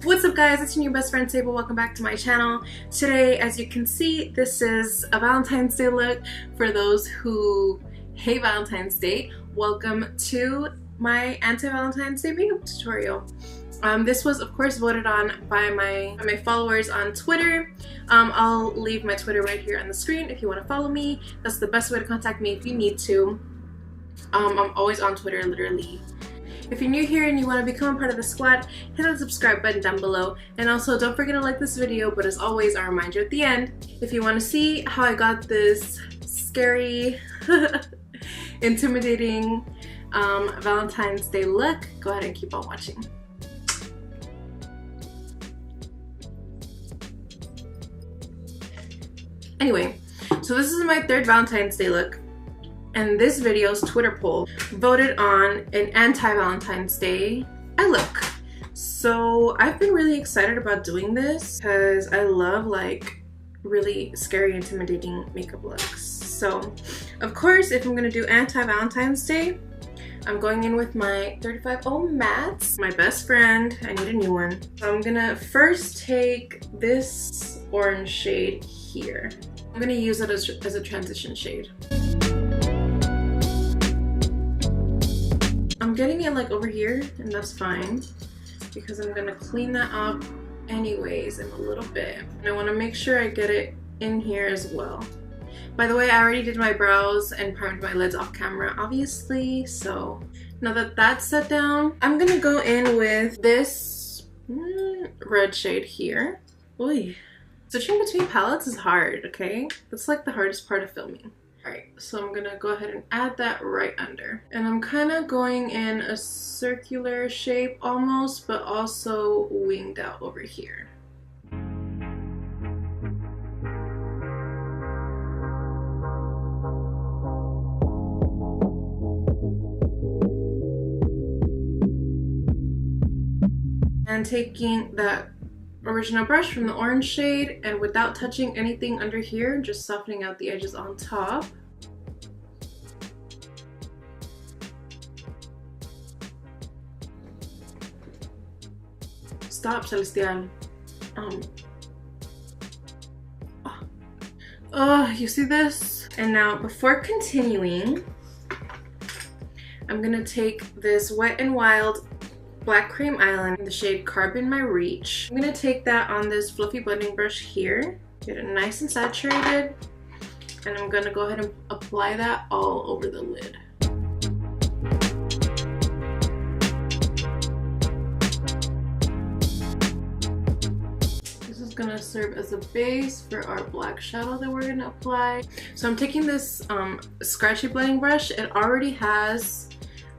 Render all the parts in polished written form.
What's up guys, it's your new best friend Sable. Welcome back to my channel. Today, as you can see, this is a Valentine's Day look. For those who hate Valentine's Day, welcome to my anti-Valentine's Day makeup tutorial. This was of course voted on by my followers on Twitter. I'll leave my Twitter right here on the screen if you want to follow me. That's the best way to contact me if you need to. I'm always on Twitter, literally. If you're new here and you want to become a part of the squad, hit that subscribe button down below. And also don't forget to like this video, but as always, I'll remind you at the end, if you want to see how I got this scary, intimidating Valentine's Day look, go ahead and keep on watching. Anyway, so this is my third Valentine's Day look. And this video's Twitter poll voted on an anti-Valentine's Day eye look. So I've been really excited about doing this because I love like really scary, intimidating makeup looks. So of course, if I'm gonna do anti-Valentine's Day, I'm going in with my 35O mattes, my best friend. I need a new one. So I'm gonna first take this orange shade here. I'm gonna use it as a transition shade. I'm getting it like over here, and that's fine because I'm gonna clean that up anyways in a little bit. And I want to make sure I get it in here as well. By the way, I already did my brows and primed my lids off camera, obviously. So now that that's set down, I'm gonna go in with this red shade here. Oy. Switching between palettes is hard, okay? That's like the hardest part of filming. Alright, so I'm gonna go ahead and add that right under. And I'm kind of going in a circular shape almost, but also winged out over here. And taking that original brush from the orange shade, and without touching anything under here, just softening out the edges on top. Stop, Celestial. You see this? And now, before continuing, I'm gonna take this Wet n Wild Black Cream Eyeliner in the shade Carbon My Reach. I'm gonna take that on this fluffy blending brush here, get it nice and saturated, and I'm gonna go ahead and apply that all over the lid. This is gonna serve as a base for our black shadow that we're gonna apply. So I'm taking this scratchy blending brush. It already has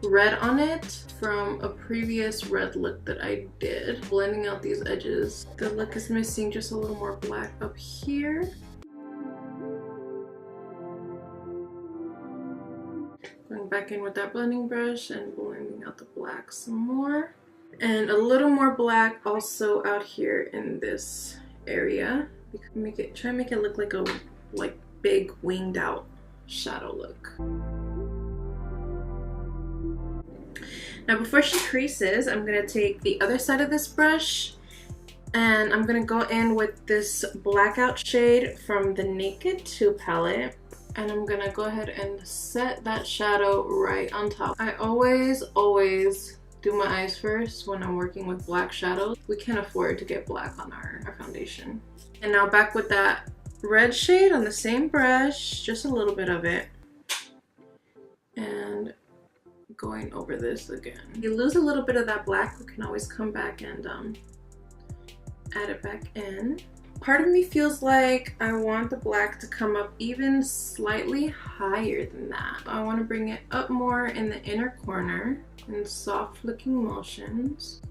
red on it from a previous red look that I did, blending out these edges. The look is missing just a little more black up here. Going back in with that blending brush and blending out the black some more. And a little more black also out here in this area. Try and make it look like a big winged out shadow look. Now before she creases, I'm going to take the other side of this brush and I'm going to go in with this blackout shade from the Naked 2 palette, and I'm going to go ahead and set that shadow right on top. I always do my eyes first when I'm working with black shadows. We can't afford to get black on our foundation. And now back with that red shade on the same brush, just a little bit of it. And going over this again. If you lose a little bit of that black, we can always come back and add it back in. Part of me feels like I want the black to come up even slightly higher than that. I want to bring it up more in the inner corner in soft flicking motions.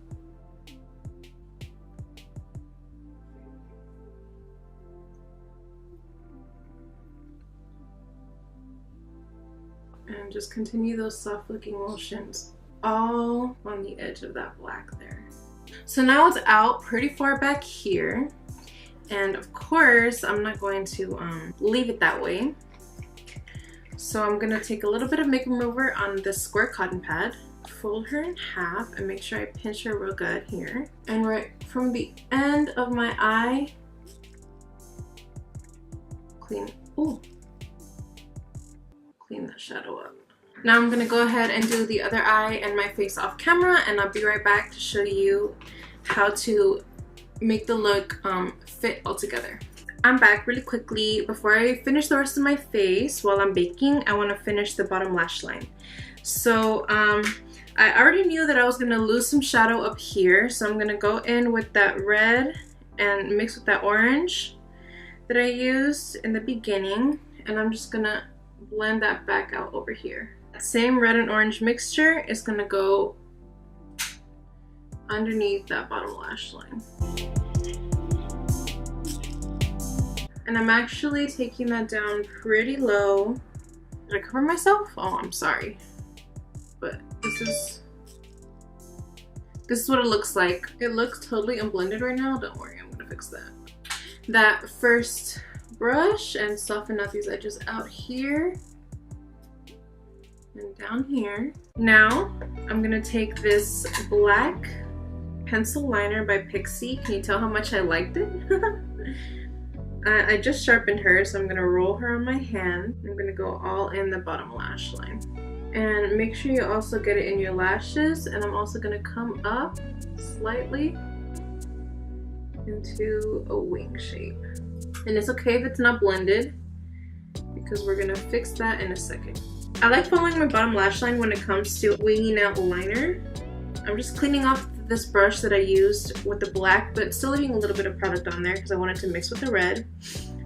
And just continue those soft flicking motions all on the edge of that black there. So now it's out pretty far back here, and of course I'm not going to leave it that way. So I'm gonna take a little bit of makeup remover on this square cotton pad fold her in half and make sure I pinch her real good here. And right from the end of my eye, clean that shadow up. Now I'm gonna go ahead and do the other eye and my face off camera, and I'll be right back to show you how to make the look fit all together. I'm back really quickly. Before I finish the rest of my face while I'm baking, I want to finish the bottom lash line. So I already knew that I was gonna lose some shadow up here, so I'm gonna go in with that red and mix with that orange that I used in the beginning, and I'm just gonna blend that back out over here. That same red and orange mixture is gonna go underneath that bottom lash line. And I'm actually taking that down pretty low. Did I cover myself? Oh, I'm sorry. But this is what it looks like. It looks totally unblended right now. Don't worry, I'm gonna fix that. That first brush and soften out these edges out here and down here. Now I'm gonna take this black pencil liner by Pixi. Can you tell how much I liked it? I just sharpened her, so I'm gonna roll her on my hand. I'm gonna go all in the bottom lash line. And make sure you also get it in your lashes, and I'm also gonna come up slightly into a wing shape. And it's okay if it's not blended, because we're gonna fix that in a second. I like following my bottom lash line when it comes to winging out liner. I'm just cleaning off this brush that I used with the black, but still leaving a little bit of product on there because I wanted to mix with the red.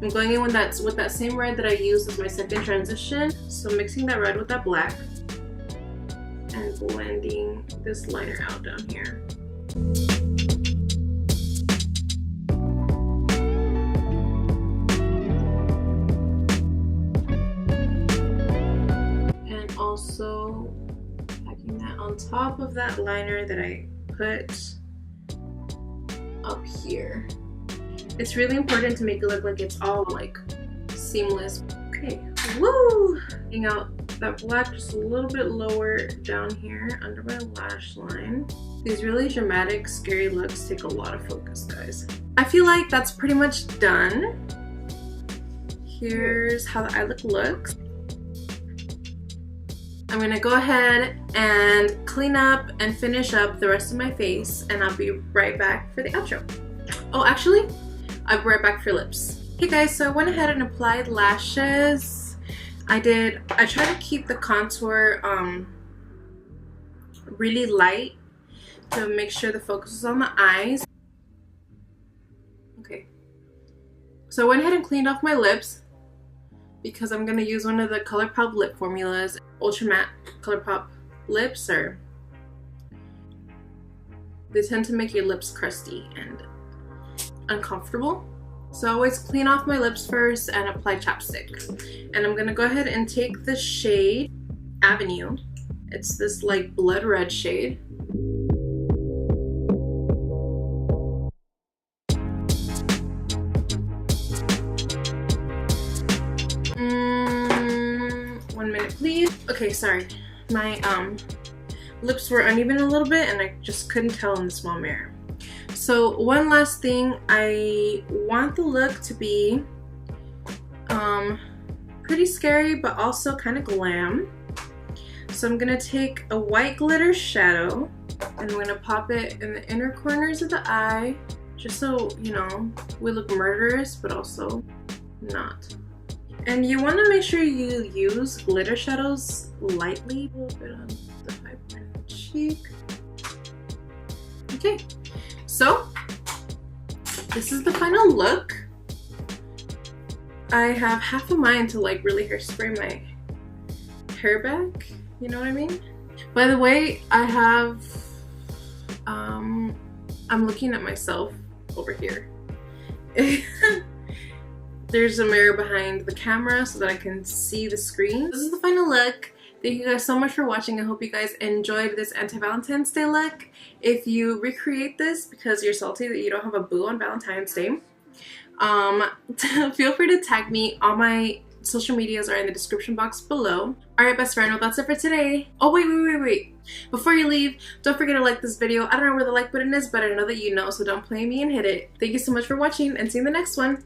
I'm going in with that same red that I used as my second transition. So mixing that red with that black and blending this liner out down here. And also packing that on top of that liner that I put up here. It's really important to make it look like it's all like seamless. Okay, woo! Taking out that black just a little bit lower down here under my lash line. These really dramatic, scary looks take a lot of focus, guys. I feel like that's pretty much done. Here's how the eye look looks. I'm gonna go ahead and clean up and finish up the rest of my face, and I'll be right back for the outro. Oh, actually, I'll be right back for lips. Hey guys, so I went ahead and applied lashes. I tried to keep the contour really light to make sure the focus is on the eyes. Okay, so I went ahead and cleaned off my lips because I'm gonna use one of the ColourPop lip formulas. Ultra matte ColourPop lips they tend to make your lips crusty and uncomfortable. So I always clean off my lips first and apply chapstick. And I'm gonna go ahead and take the shade Avenue. It's this like blood red shade. Please. Okay, sorry. My lips were uneven a little bit and I just couldn't tell in the small mirror. So one last thing, I want the look to be pretty scary but also kind of glam. So I'm gonna take a white glitter shadow and I'm gonna pop it in the inner corners of the eye, just so, you know, we look murderous but also not. And you want to make sure you use glitter shadows lightly, a little bit on the high part of the cheek. Okay, so this is the final look. I have half a mind to like really hairspray my hair back, you know what I mean? By the way, I have, I'm looking at myself over here. There's a mirror behind the camera so that I can see the screen. This is the final look. Thank you guys so much for watching. I hope you guys enjoyed this anti-Valentine's Day look. If you recreate this because you're salty that you don't have a boo on Valentine's Day, feel free to tag me. All my social medias are in the description box below. Alright, best friend, well that's it for today. Oh wait. Before you leave, don't forget to like this video. I don't know where the like button is, but I know that you know, so don't play me and hit it. Thank you so much for watching, and see you in the next one.